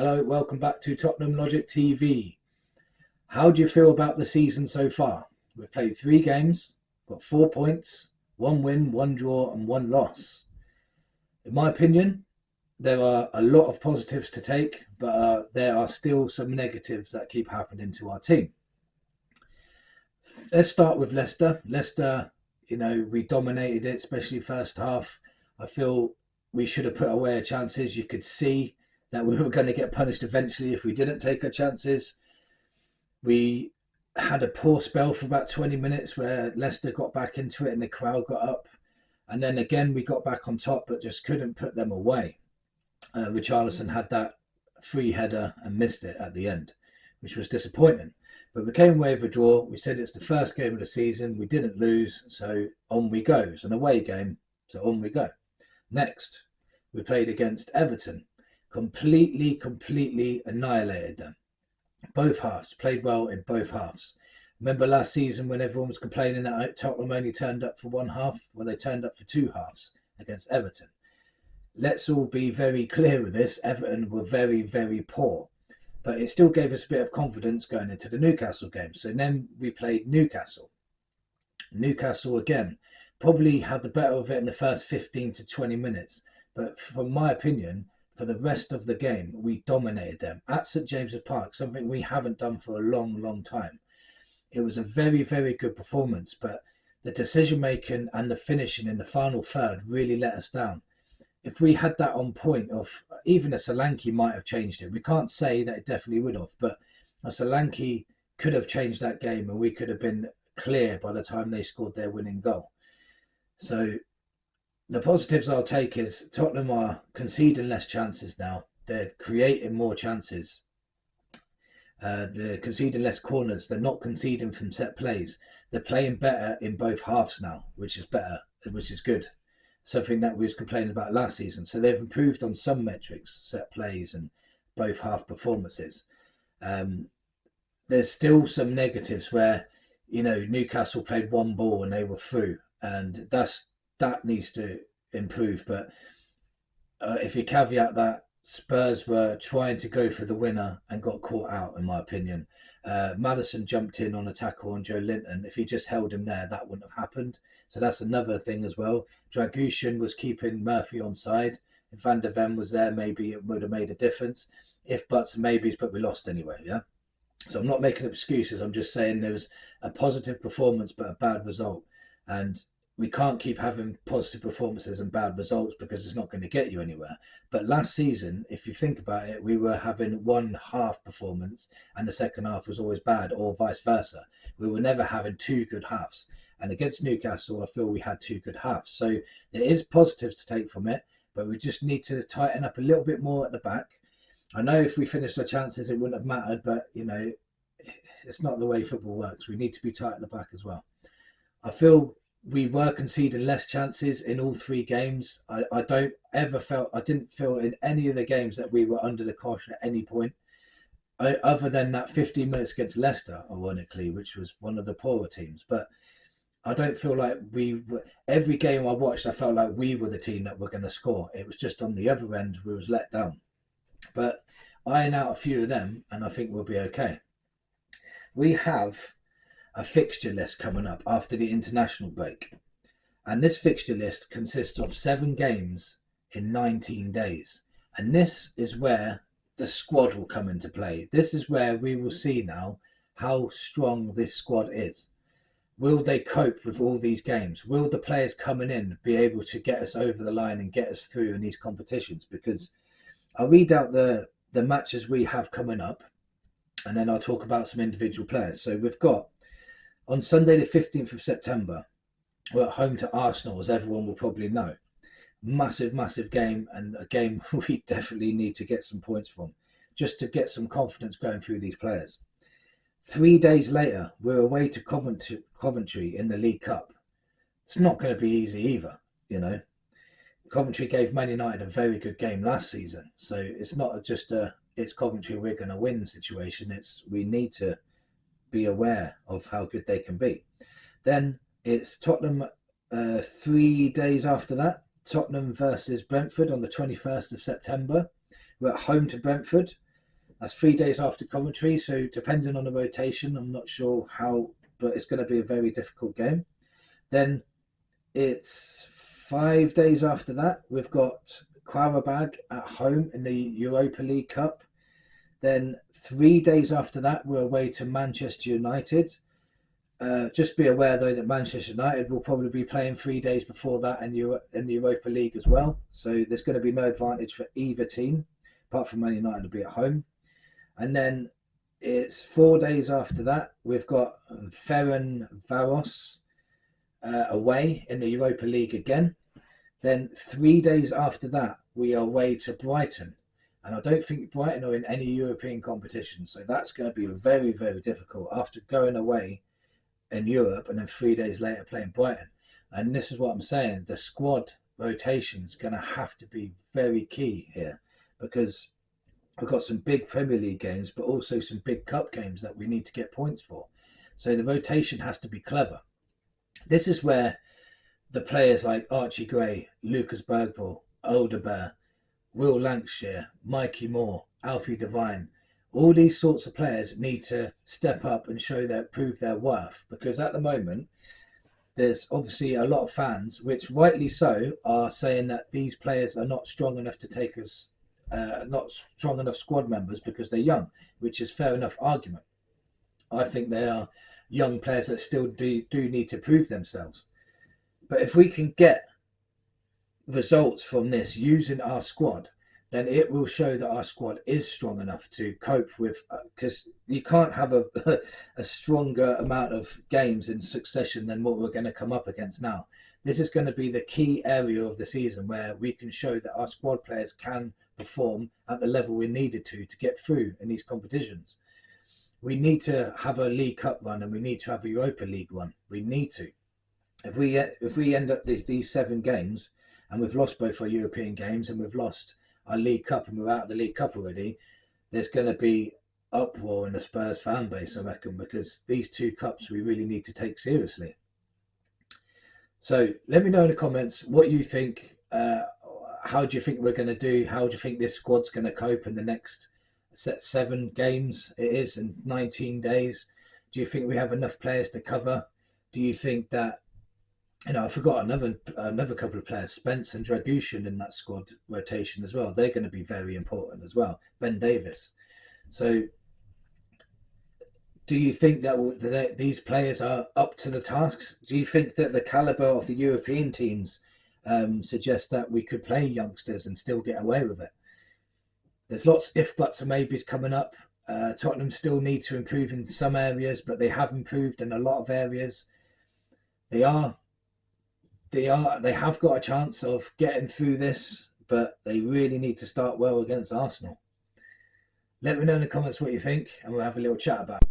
Hello, welcome back to Tottenham Logic TV. How do you feel about the season so far? We've played 3 games, got 4 points, 1 win, 1 draw, and 1 loss. In my opinion, there are a lot of positives to take, but there are still some negatives that keep happening to our team. Let's start with Leicester. Leicester, we dominated it, especially first half. I feel we should have put away our chances. You could see that we were going to get punished eventually if we didn't take our chances. We had a poor spell for about 20 minutes where Leicester got back into it and the crowd got up. And then again, we got back on top, but just couldn't put them away. Richarlison had that free header and missed it at the end, which was disappointing. But we came away with a draw. We said it's the first game of the season. We didn't lose, so on we go. It's an away game, so on we go. Next, we played against Everton. Completely annihilated them. Both halves, played well in both halves. Remember last season when everyone was complaining that Tottenham only turned up for one half? Well, they turned up for 2 halves against Everton. Let's all be very clear with this. Everton were very poor. But it still gave us a bit of confidence going into the Newcastle game. So then we played Newcastle. Newcastle, again, probably had the better of it in the first 15 to 20 minutes. But from my opinion, for the rest of the game, we dominated them at St James's Park, something we haven't done for a long time. It was a very good performance, but the decision making and the finishing in the final third really let us down. If we had that on point, of even a Solanke might have changed it. We can't say that it definitely would have, but a Solanke could have changed that game and we could have been clear by the time they scored their winning goal. So the positives I'll take is Tottenham are conceding less chances now. They're creating more chances. They're conceding less corners. They're not conceding from set plays. They're playing better in both halves now, which is good. Something that we was complaining about last season. So they've improved on some metrics, set plays and both half performances. There's still some negatives where, Newcastle played one ball and they were through, and that needs to improve. But if you caveat that, Spurs were trying to go for the winner and got caught out, in my opinion. Maddison jumped in on a tackle on Joe Linton. If he just held him there, that wouldn't have happened. So that's another thing as well. Dragushin was keeping Murphy on side. If Van der Ven was there, maybe it would have made a difference. If buts and maybes, but we lost anyway, yeah? So I'm not making excuses. I'm just saying there was a positive performance, but a bad result. And we can't keep having positive performances and bad results because it's not going to get you anywhere. But last season, if you think about it, we were having one half performance and the second half was always bad, or vice versa. We were never having 2 good halves. And against Newcastle, I feel we had 2 good halves. So there is positives to take from it, but we just need to tighten up a little bit more at the back. I know if we finished our chances, it wouldn't have mattered, but, it's not the way football works. We need to be tight at the back as well. I feel we were conceding less chances in all 3 games. I didn't feel in any of the games that we were under the cosh at any point, other than that 15 minutes against Leicester, ironically, which was one of the poorer teams. But I don't feel like every game I watched, I felt like we were the team that were going to score. It was just on the other end, we was let down. But iron out a few of them, and I think we'll be okay. We have a fixture list coming up after the international break. And this fixture list consists of 7 games in 19 days. And this is where the squad will come into play. This is where we will see now how strong this squad is. Will they cope with all these games? Will the players coming in be able to get us over the line and get us through in these competitions? Because I'll read out the matches we have coming up, and then I'll talk about some individual players. So we've got, on Sunday the 15th of September, we're at home to Arsenal, as everyone will probably know. Massive game, and a game we definitely need to get some points from, just to get some confidence going through these players. 3 days later, we're away to Coventry in the League Cup. It's not going to be easy either, Coventry gave Man United a very good game last season. So it's not just it's Coventry, we're going to win situation. We need to be aware of how good they can be. Then it's Tottenham 3 days after that. Tottenham versus Brentford on the 21st of September. We're at home to Brentford. That's 3 days after Coventry. So depending on the rotation, I'm not sure how, but it's going to be a very difficult game. Then it's 5 days after that. We've got Qarabag at home in the Europa League Cup. Then 3 days after that, we're away to Manchester United. Just be aware, though, that Manchester United will probably be playing 3 days before that in the Europa League as well. So there's going to be no advantage for either team, apart from Man United will be at home. And then it's 4 days after that, we've got Ferencvaros away in the Europa League again. Then 3 days after that, we are away to Brighton. And I don't think Brighton are in any European competition. So that's going to be very, very difficult after going away in Europe and then 3 days later playing Brighton. And this is what I'm saying. The squad rotation is going to have to be very key here, because we've got some big Premier League games, but also some big cup games that we need to get points for. So the rotation has to be clever. This is where the players like Archie Gray, Lucas Bergvall, Alderweireld, Will Lancashire, Mikey Moore, Alfie Devine, all these sorts of players need to step up and prove their worth, because at the moment there's obviously a lot of fans, which rightly so, are saying that these players are not strong enough to take us, not strong enough squad members because they're young, which is fair enough argument. I think they are young players that still do need to prove themselves. But if we can get results from this using our squad, then it will show that our squad is strong enough to cope with, because you can't have a stronger amount of games in succession than what we're going to come up against now. This is going to be the key area of the season where we can show that our squad players can perform at the level we needed to get through in these competitions. We need to have a League Cup run and we need to have a Europa League run. We need to. If we end up these 7 games and we've lost both our European games and we've lost our League Cup and we're out of the League Cup already, there's going to be uproar in the Spurs fan base, I reckon, because these 2 cups we really need to take seriously. So let me know in the comments what you think. How do you think we're going to do? How do you think this squad's going to cope in the next 7 games it is in 19 days? Do you think we have enough players to cover? Do you think that, I forgot another couple of players, Spence and Dragushin in that squad rotation as well. They're going to be very important as well. Ben Davis. So do you think that these players are up to the tasks? Do you think that the calibre of the European teams suggests that we could play youngsters and still get away with it? There's lots if, buts and maybes coming up. Tottenham still need to improve in some areas, but they have improved in a lot of areas. They have got a chance of getting through this, but they really need to start well against Arsenal. Let me know in the comments what you think, and we'll have a little chat about it.